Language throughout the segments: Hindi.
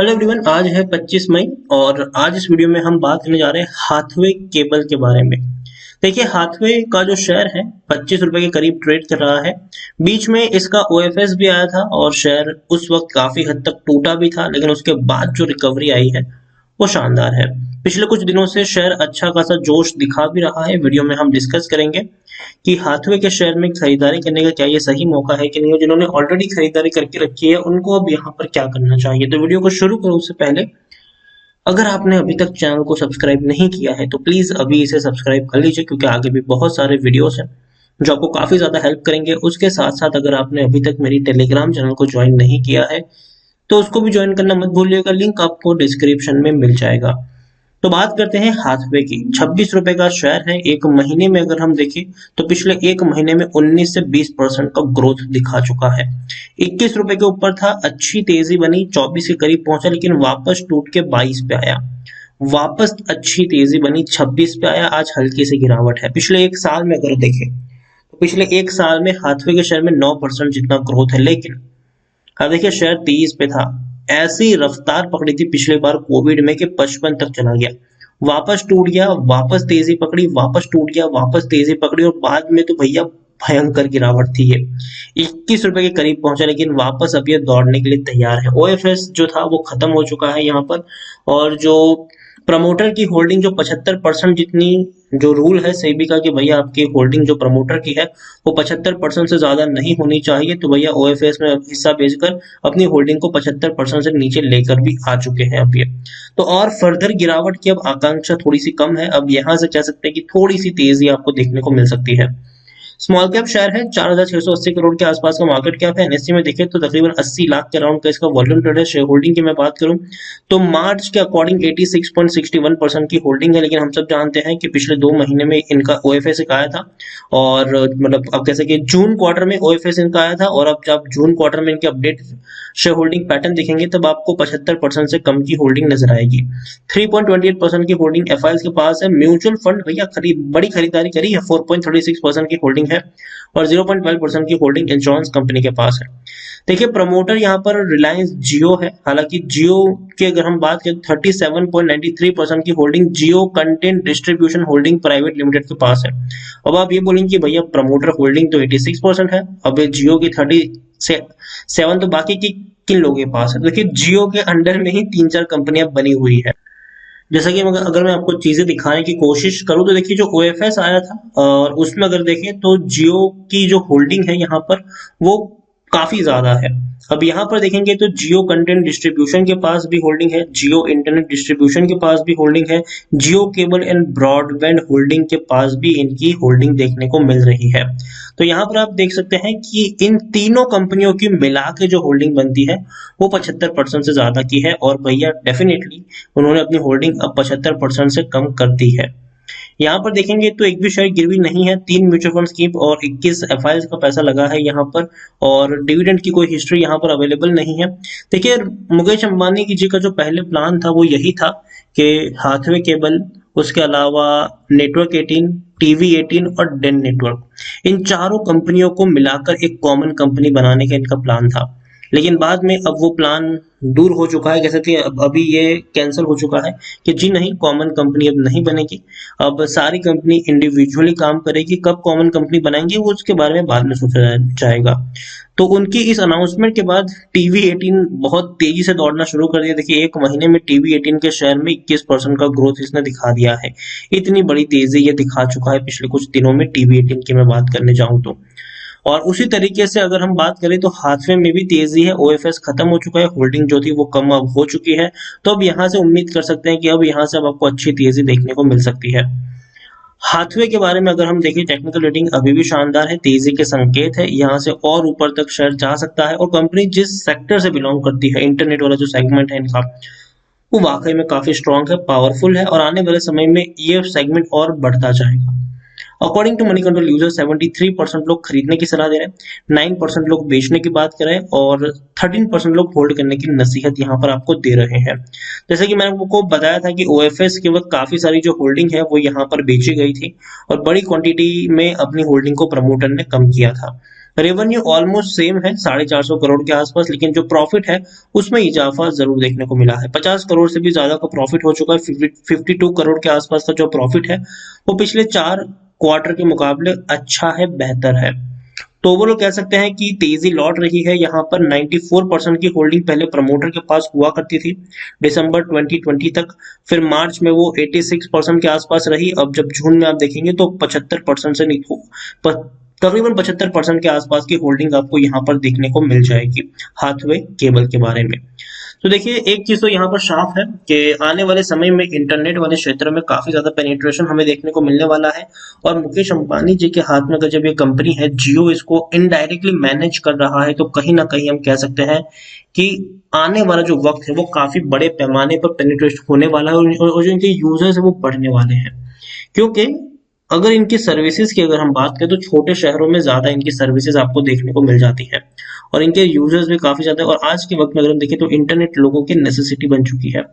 हेलो एवरीवन, आज है 25 मई और आज इस वीडियो में हम बात करने जा रहे हैं हाथवे केबल के बारे में। देखिए, हाथवे का जो शेयर है 25 रुपए के करीब ट्रेड कर रहा है। बीच में इसका ओएफएस भी आया था और शेयर उस वक्त काफी हद तक टूटा भी था, लेकिन उसके बाद जो रिकवरी आई है वो शानदार है। पिछले कुछ दिनों से शेयर अच्छा खासा जोश दिखा भी रहा है। वीडियो में हम डिस्कस करेंगे कि हाथवे के शेयर में खरीदारी करने का क्या ये सही मौका है कि नहीं, जिन्होंने ऑलरेडी खरीदारी करके रखी है उनको अब यहाँ पर क्या करना चाहिए। तो वीडियो को शुरू करो उससे पहले अगर आपने अभी तक चैनल को सब्सक्राइब नहीं किया है तो प्लीज अभी इसे सब्सक्राइब कर लीजिए, क्योंकि आगे भी बहुत सारे वीडियोस हैं जो आपको काफी ज्यादा हेल्प करेंगे। उसके साथ साथ अगर आपने अभी तक मेरी टेलीग्राम चैनल को ज्वाइन नहीं किया है तो उसको भी ज्वाइन करना मत भूलिएगा, लिंक आपको डिस्क्रिप्शन में मिल जाएगा। तो बात करते हैं हाथवे की। 26 रुपए का शेयर है। एक महीने में अगर हम देखें तो पिछले एक महीने में 19 से 20% का ग्रोथ दिखा चुका है। 21 रुपए के ऊपर था, अच्छी तेजी बनी, 24 के करीब पहुंचा, लेकिन वापस टूट के 22 पे आया। वापस अच्छी तेजी बनी, 26 पे आया, आज हल्की सी गिरावट है। पिछले एक साल में अगर देखें तो पिछले एक साल में हाथवे के शेयर में 9% जितना ग्रोथ है, लेकिन अब देखिए शेयर 30 पे था। ऐसी रफ्तार पकड़ी थी पिछले बार कोविड में कि 55 तक चला गया, वापस टूट गया, वापस तेजी पकड़ी, वापस टूट गया, वापस तेजी पकड़ी और बाद में तो भैया भयंकर गिरावट थी ये। 21 रुपए के करीब पहुंचा, लेकिन वापस अब ये दौड़ने के लिए तैयार है। ओएफएस जो था वो खत्म हो चुका है यहाँ पर, और जो प्रमोटर की होल्डिंग जो 75% जितनी जो रूल है सेबी का कि भैया आपकी होल्डिंग जो प्रमोटर की है वो 75% से ज्यादा नहीं होनी चाहिए, तो भैया ओएफएस में हिस्सा बेचकर अपनी होल्डिंग को 75% से नीचे लेकर भी आ चुके हैं अब ये। तो और फर्दर गिरावट की अब आकांक्षा थोड़ी सी कम है। अब यहां से कह सकते हैं कि थोड़ी सी तेजी आपको देखने को मिल सकती है। स्मॉल कैप शेयर है, 4,680 करोड़ के आसपास का मार्केट कैप है। एनएससी में देखें तो तकरीबन 80 लाख के अराउंड का इसका वॉल्यूम ट्रेड है। शेयर होल्डिंग की मैं बात करूं तो मार्च के अकॉर्डिंग 86.61% की होल्डिंग है, लेकिन हम सब जानते हैं कि पिछले 2 महीने में इनका ओएफएस आया था, और मतलब अब कैसे कि जून क्वार्टर में ओएफएस इनका आया था, और अब जब जून क्वार्टर में इनके अपडेट शेयर होल्डिंग पैटर्न दिखेंगे तब आपको 75% से कम की होल्डिंग नजर आएगी। 3.28% की होल्डिंग एफआईएस के पास है। म्यूचुअल फंड भैया बड़ी खरीदारी करी है, 4.36% की होल्डिंग है, और 0.12% की होल्डिंग इंश्योरेंस कंपनी के पास है। देखिए, प्रमोटर यहाँ पर रिलायंस जियो है। हालांकि जियो की अगर हम बात करें 37.93% की holding Jio content distribution holding private limited के पास है। अब आप ये बोलेंगे कि भैया प्रमोटर होल्डिंग तो 86% है, अब जियो की 37 तो बाकी की किन लोगों के पास है। देखिए, जियो के अंडर में ही 3-4 कंपनियां बनी हुई है। जैसा कि अगर मैं आपको चीजें दिखाने की कोशिश करूं तो देखिए, जो ओएफएस आया था और उसमें अगर देखें तो जियो की जो होल्डिंग है यहाँ पर वो काफी ज्यादा है। अब यहाँ पर देखेंगे तो जियो कंटेंट डिस्ट्रीब्यूशन के पास भी होल्डिंग है, जियो इंटरनेट डिस्ट्रीब्यूशन के पास भी होल्डिंग है, जियो केबल एंड ब्रॉडबैंड होल्डिंग के पास भी इनकी होल्डिंग देखने को मिल रही है। तो यहाँ पर आप देख सकते हैं कि इन तीनों कंपनियों की मिला के जो होल्डिंग बनती है वो 75% से ज्यादा की है, और भैया डेफिनेटली उन्होंने अपनी होल्डिंग अब 75% से कम कर दी है। यहाँ पर देखेंगे तो एक भी शेयर गिरवी नहीं है। 3 म्यूचुअल फंड स्कीम और 21 एफआईएस का पैसा लगा है यहाँ पर, और डिविडेंड की कोई हिस्ट्री यहाँ पर अवेलेबल नहीं है। देखिए, मुकेश अंबानी जी का जो पहले प्लान था वो यही था कि हाथवे केबल, उसके अलावा नेटवर्क 18, टीवी 18 और डेन नेटवर्क, इन चारों कंपनियों को मिलाकर एक कॉमन कंपनी बनाने का इनका प्लान था। लेकिन बाद में अब वो प्लान दूर हो चुका है, कह सकते हैं अभी ये कैंसिल हो चुका है कि जी नहीं, कॉमन कंपनी अब नहीं बनेगी। अब सारी कंपनी इंडिविजुअली काम करेगी। कब कॉमन कंपनी बनाएंगे वो उसके बारे में बाद में सोचा जाएगा। तो उनकी इस अनाउंसमेंट के बाद टीवी 18 बहुत तेजी से दौड़ना शुरू कर दिया। देखिए, एक महीने में टीवी 18 के शेयर में 21% का ग्रोथ इसने दिखा दिया है। इतनी बड़ी तेजी ये दिखा चुका है पिछले कुछ दिनों में टीवी 18 की मैं बात करने जाऊं तो। और उसी तरीके से अगर हम बात करें तो हाथवे में भी तेजी है। ओएफएस खत्म हो चुका है, होल्डिंग जो थी वो कम अब हो चुकी है, तो अब यहां से उम्मीद कर सकते हैं कि अब यहां से अब आपको अच्छी तेजी देखने को मिल सकती है। हाथवे के बारे में अगर हम देखें, टेक्निकल रेटिंग अभी भी शानदार है, तेजी के संकेत है, यहाँ से और ऊपर तक शेयर जा सकता है। और कंपनी जिस सेक्टर से बिलोंग करती है, इंटरनेट वाला जो सेगमेंट है इनका, वो वाकई में काफी स्ट्रांग है, पावरफुल है, और आने वाले समय में ये सेगमेंट और बढ़ता जाएगा। According to Moneycontrol user 73% लोग खरीदने की सलाह दे रहे हैं, 9% लोग बेचने की बात कर रहे हैं, और 13% लोग होल्ड करने की नसीहत यहाँ पर आपको दे रहे हैं। जैसे कि मैंने आपको बताया था कि ओएफएस के वक्त काफी सारी जो होल्डिंग है वो यहाँ पर बेची गई थी, और बड़ी क्वांटिटी में अपनी होल्डिंग को प्रमोटर ने कम किया था। रेवेन्यू ऑलमोस्ट सेम है 450 करोड़ के आसपास, लेकिन जो प्रॉफिट है उसमें इजाफा जरूर देखने को मिला है। 50 करोड़ से भी ज्यादा का प्रॉफिट हो चुका है। 52 करोड़ के आसपास का जो प्रॉफिट है वो पिछले 4 क्वार्टर के मुकाबले अच्छा है, बेहतर है। तो ओवरऑल कह सकते हैं कि तेजी लौट रही है। यहाँ पर 94% की होल्डिंग पहले प्रमोटर के पास हुआ करती थी दिसंबर 2020 तक, फिर मार्च में वो 86% के आसपास रही। अब जब जून में आप देखेंगे तो 75% से नहीं, तकरीबन 75% के आसपास की होल्डिंग आपको यहाँ पर देखने को मिल जाएगी हाथवे केबल के बारे में। तो देखिए, एक चीज तो यहाँ पर साफ है कि आने वाले समय में इंटरनेट वाले क्षेत्र में काफी ज्यादा पेनिट्रेशन हमें देखने को मिलने वाला है। और मुकेश अंबानी जी के हाथ में अगर जब ये कंपनी है जियो इसको इनडायरेक्टली मैनेज कर रहा है, तो कहीं ना कहीं हम कह सकते हैं कि आने वाला जो वक्त है वो काफी बड़े पैमाने पर पेनिट्रेट होने वाला है, और जो इनके यूजर्स है वो बढ़ने वाले हैं। क्योंकि अगर इनकी सर्विसेज की अगर हम बात करें तो छोटे शहरों में ज्यादा इनकी सर्विसेज आपको देखने को मिल जाती है, और इनके यूजर्स भी काफी ज्यादा है। और आज के वक्त में अगर हम देखें तो इंटरनेट लोगों की नेसेसिटी बन चुकी है।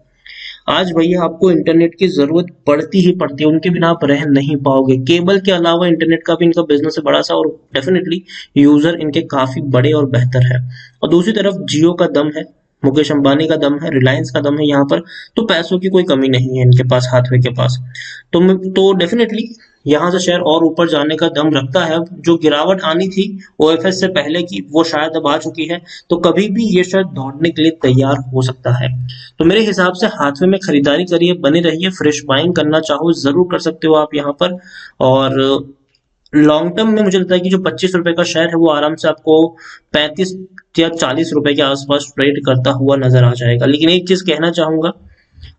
आज भैया आपको इंटरनेट की जरूरत पड़ती ही पड़ती है, उनके बिना आप रह नहीं पाओगे। केबल के अलावा इंटरनेट का भी इनका बिजनेस है बड़ा सा, और डेफिनेटली यूजर इनके काफी बड़े और बेहतर है। और दूसरी तरफ जियो का दम है, मुकेश अंबानी का दम है, रिलायंस का दम है यहाँ पर, तो पैसों की कोई कमी नहीं है इनके पास, हाथवे के पास। तो डेफिनेटली यहाँ से शेयर और ऊपर जाने का दम रखता है। जो गिरावट आनी थी ओएफएस से पहले की वो शायद अब आ चुकी है, तो कभी भी ये शायद दौड़ने के लिए तैयार हो सकता है। तो मेरे हिसाब से हाथवे में खरीदारी करिए, बने रहिए। फ्रेश बाइंग करना चाहो जरूर कर सकते हो आप यहाँ पर। और लॉन्ग टर्म में मुझे लगता है कि जो 25 रुपए का शेयर है वो आराम से आपको 35 या 40 रुपए के आसपास ट्रेड करता हुआ नजर आ जाएगा। लेकिन एक चीज कहना चाहूंगा,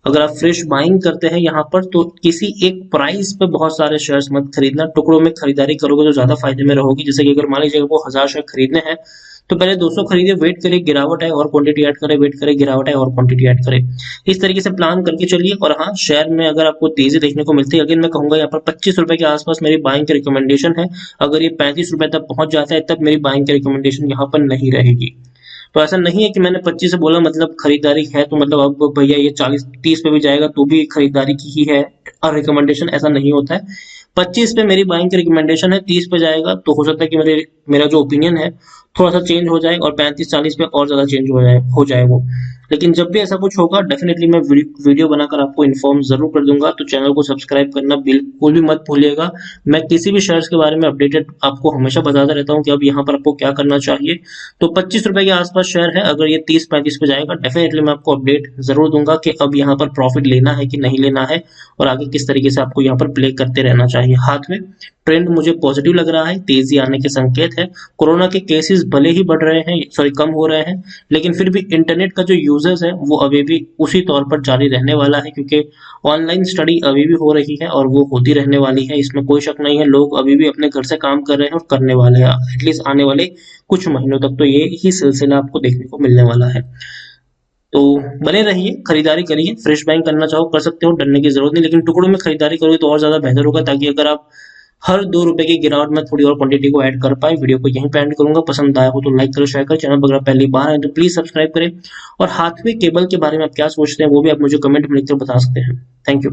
अगर आप फ्रेश बाइंग करते हैं यहाँ पर तो किसी एक प्राइस पे बहुत सारे शेयर्स मत खरीदना, टुकड़ों में खरीदारी करोगे तो ज्यादा फायदे में रहोगी। जैसे कि अगर मान लीजिए आपको 1000 शेयर खरीदने हैं तो पहले 200 खरीदे, वेट करें गिरावट है और क्वांटिटी ऐड करें, वेट करें गिरावट है और क्वांटिटी ऐड करें। इस तरीके से प्लान करके चलिए। और हाँ, शेयर में अगर आपको तेजी देखने को मिलती है, अगर मैं कहूंगा यहाँ पर 25 रुपए के आसपास मेरी बाइंग की रिकमेंडेशन है। अगर ये 35 रुपए तक पहुंच जाता है तब मेरी बाइंग की रिकमेंडेशन यहाँ पर नहीं रहेगी। तो ऐसा नहीं है कि मैंने 25 से बोला मतलब खरीदारी है, तो मतलब अब भैया ये 40-30 पे भी जाएगा तो भी खरीदारी की ही है और रिकमेंडेशन, ऐसा नहीं होता है। 25 पे मेरी बाइंग की रिकमेंडेशन है, 30 पे जाएगा तो हो सकता है कि मेरा जो ओपिनियन है थोड़ा सा चेंज हो जाए, और 35-40 पे और ज्यादा चेंज हो जाए वो। लेकिन जब भी ऐसा कुछ होगा डेफिनेटली मैं वीडियो बनाकर आपको इन्फॉर्म जरूर कर दूंगा। तो चैनल को सब्सक्राइब करना बिल्कुल भी मत भूलिएगा। मैं किसी भी शेयर्स के बारे में अपडेटेड आपको हमेशा बताता रहता हूँ कि अब यहाँ पर आपको क्या करना चाहिए। तो 25 रुपए के आसपास शेयर है, अगर ये 30-35 पे जाएगा डेफिनेटली मैं आपको अपडेट जरूर दूंगा कि अब यहाँ पर प्रॉफिट लेना है कि नहीं लेना है, और आगे किस तरीके से आपको यहाँ पर प्ले करते रहना चाहिए। हाथ में ट्रेंड मुझे पॉजिटिव लग रहा है, तेजी आने के संकेत है। कोरोना के केसेस भले ही बढ़ रहे हैं, सॉरी कम हो रहे हैं, लेकिन फिर भी इंटरनेट का जो यूजर्स है वो अभी भी उसी तौर पर जारी रहने वाला है, क्योंकि ऑनलाइन स्टडी अभी भी हो रही है और वो होती रहने वाली है, इसमें कोई शक नहीं है। लोग अभी भी अपने घर से काम कर रहे हैं और करने वाले हैं, एटलीस्ट आने वाले कुछ महीनों तक तो ये ही सिलसिला आपको देखने को मिलने वाला है। तो बने रहिए, खरीदारी करिए। फ्रेश बाइंग करना चाहो कर सकते हो, डरने की जरूरत नहीं, लेकिन टुकड़ों में खरीदारी करोगे तो और ज्यादा बेहतर होगा, ताकि अगर आप हर 2 रुपए की गिरावट में थोड़ी और क्वांटिटी को ऐड कर पाए। वीडियो को यहीं पे एंड करूंगा। पसंद आया हो तो लाइक करें, शेयर करें। चैनल पर अगर पहली बार है तो प्लीज सब्सक्राइब करें। और हाथवे केबल के बारे में आप क्या सोचते हैं वो भी आप मुझे कमेंट में लिखकर बता सकते हैं। Thank you.